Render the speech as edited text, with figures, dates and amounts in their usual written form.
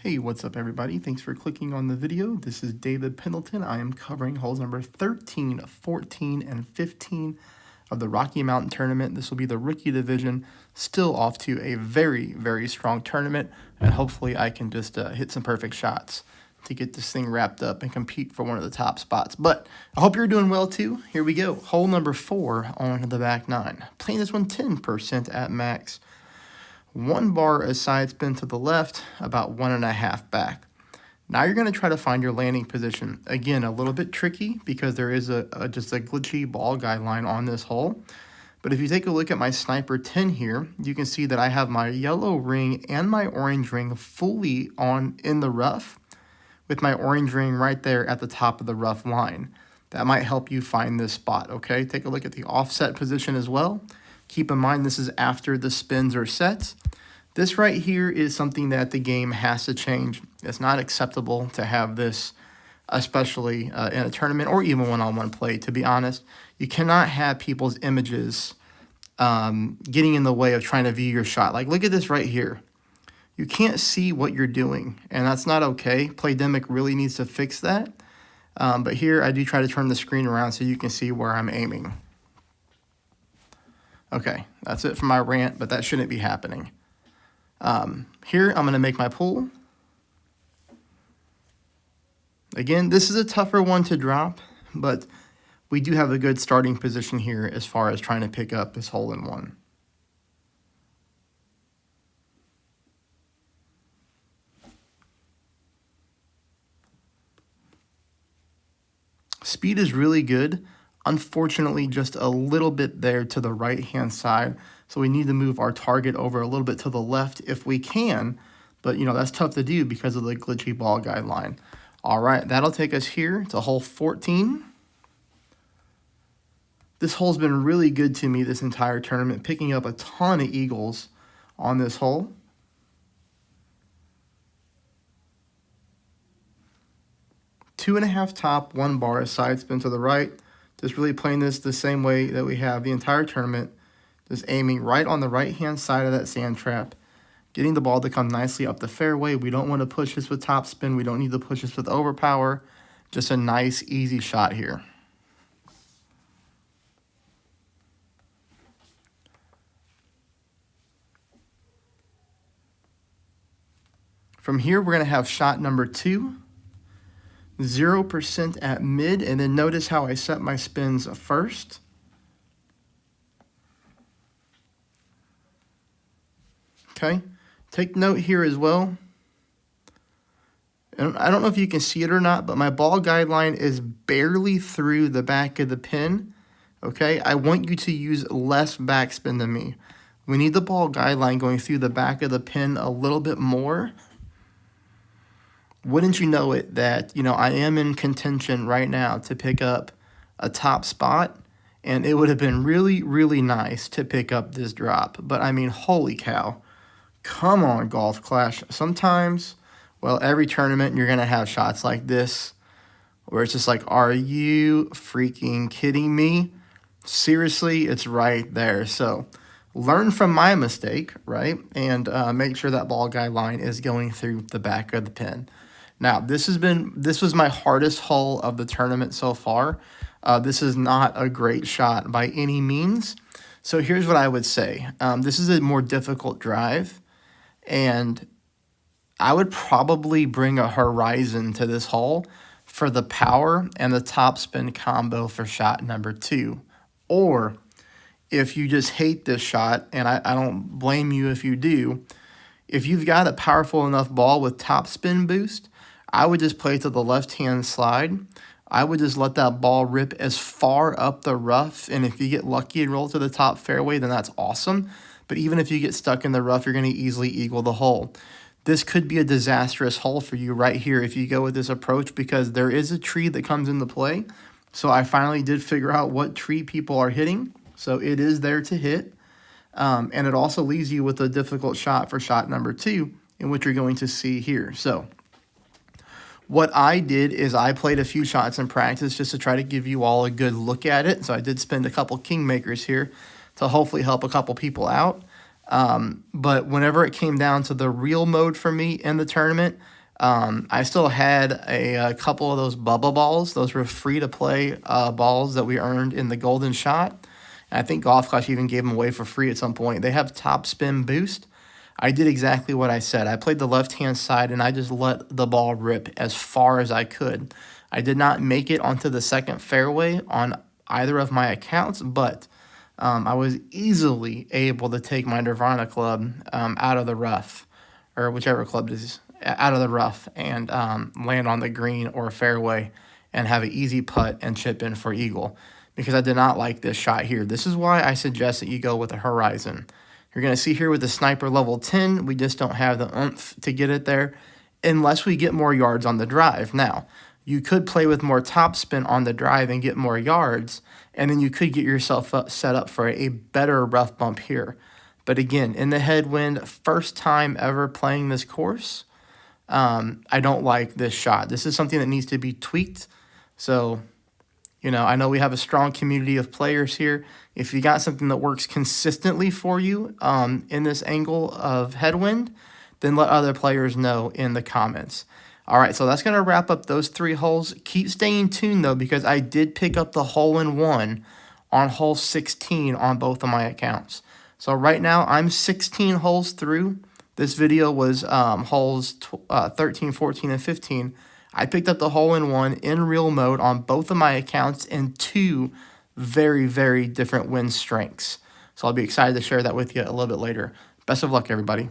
Hey, what's up everybody? Thanks for clicking on the video. This is David Pendleton. I am covering holes number 13, 14, and 15 of the Rocky Mountain Tournament. This will be the rookie division, still off to a very, very strong tournament, and hopefully I can just hit some perfect shots to get this thing wrapped up and compete for one of the top spots. But I hope you're doing well too. Here we go. Hole number 4 on the back 9. Playing this one 10% at max. 1 bar a side spin to the left, about 1.5 back. Now you're going to try to find your landing position. Again, a little bit tricky because there is just a glitchy ball guideline on this hole. But if you take a look at my sniper 10 here, you can see that I have my yellow ring and my orange ring fully on in the rough, with my orange ring right there at the top of the rough line. That might help you find this spot, okay? Take a look at the offset position as well. Keep in mind this is after the spins are set. This right here is something that the game has to change. It's not acceptable to have this, especially in a tournament or even one-on-one play, to be honest. You cannot have people's images getting in the way of trying to view your shot. Like, look at this right here. You can't see what you're doing, and that's not okay. Playdemic really needs to fix that. But here I do try to turn the screen around so you can see where I'm aiming. Okay, that's it for my rant, but that shouldn't be happening. Here, I'm going to make my pull. Again, this is a tougher one to drop, but we do have a good starting position here as far as trying to pick up this hole-in-one. Speed is really good. Unfortunately, just a little bit there to the right-hand side. So we need to move our target over a little bit to the left if we can. But, you know, that's tough to do because of the glitchy ball guideline. All right, that'll take us here to hole 14. This hole's been really good to me this entire tournament, picking up a ton of eagles on this hole. Two and a half top, 1 bar, a side spin to the right. Just really playing this the same way that we have the entire tournament. Just aiming right on the right-hand side of that sand trap. Getting the ball to come nicely up the fairway. We don't want to push this with top spin. We don't need to push this with overpower. Just a nice, easy shot here. From here, we're going to have shot number 2. 0% at mid, and then notice how I set my spins first. Okay, take note here as well. And I don't know if you can see it or not, but my ball guideline is barely through the back of the pin. Okay, I want you to use less backspin than me. We need the ball guideline going through the back of the pin a little bit more. Wouldn't you know it that, you know, I am in contention right now to pick up a top spot, and it would have been really, really nice to pick up this drop. But, I mean, holy cow. Come on, Golf Clash. Sometimes, well, every tournament you're going to have shots like this where it's just like, are you freaking kidding me? Seriously, it's right there. So learn from my mistake, right? And make sure that ball guideline is going through the back of the pin. Now, this was my hardest hole of the tournament so far. This is not a great shot by any means. So here's what I would say. This is a more difficult drive, and I would probably bring a horizon to this hole for the power and the top spin combo for shot number 2. Or if you just hate this shot, and I don't blame you if you do, if you've got a powerful enough ball with top spin boost, I would just play to the left-hand slide. I would just let that ball rip as far up the rough, and if you get lucky and roll to the top fairway, then that's awesome. But even if you get stuck in the rough, you're going to easily eagle the hole. This could be a disastrous hole for you right here if you go with this approach, because there is a tree that comes into play. So I finally did figure out what tree people are hitting. So it is there to hit. And it also leaves you with a difficult shot for shot number 2, in which you're going to see here. So what I did is I played a few shots in practice just to try to give you all a good look at it. So I did spend a couple kingmakers here to hopefully help a couple people out. But whenever it came down to the real mode for me in the tournament, I still had a couple of those bubble balls. Those were free to play balls that we earned in the golden shot. And I think Golf Clash even gave them away for free at some point. They have top spin boost. I did exactly what I said. I played the left-hand side, and I just let the ball rip as far as I could. I did not make it onto the second fairway on either of my accounts, but I was easily able to take my Nirvana club out of the rough, or whichever club it is, out of the rough, and land on the green or fairway and have an easy putt and chip in for eagle, because I did not like this shot here. This is why I suggest that you go with a Horizon. You're going to see here with the Sniper level 10, we just don't have the oomph to get it there unless we get more yards on the drive. Now, you could play with more topspin on the drive and get more yards, and then you could get yourself set up for a better rough bump here. But again, in the headwind, first time ever playing this course, I don't like this shot. This is something that needs to be tweaked. So, I know we have a strong community of players here. If you got something that works consistently for you in this angle of headwind, then let other players know in the comments. All right, so that's going to wrap up those 3 holes. Keep staying tuned, though, because I did pick up the hole-in-one on hole 16 on both of my accounts. So right now, I'm 16 holes through. This video was holes 13, 14, and 15. I picked up the hole-in-one in real mode on both of my accounts in 2 very, very different wind strengths. So I'll be excited to share that with you a little bit later. Best of luck, everybody.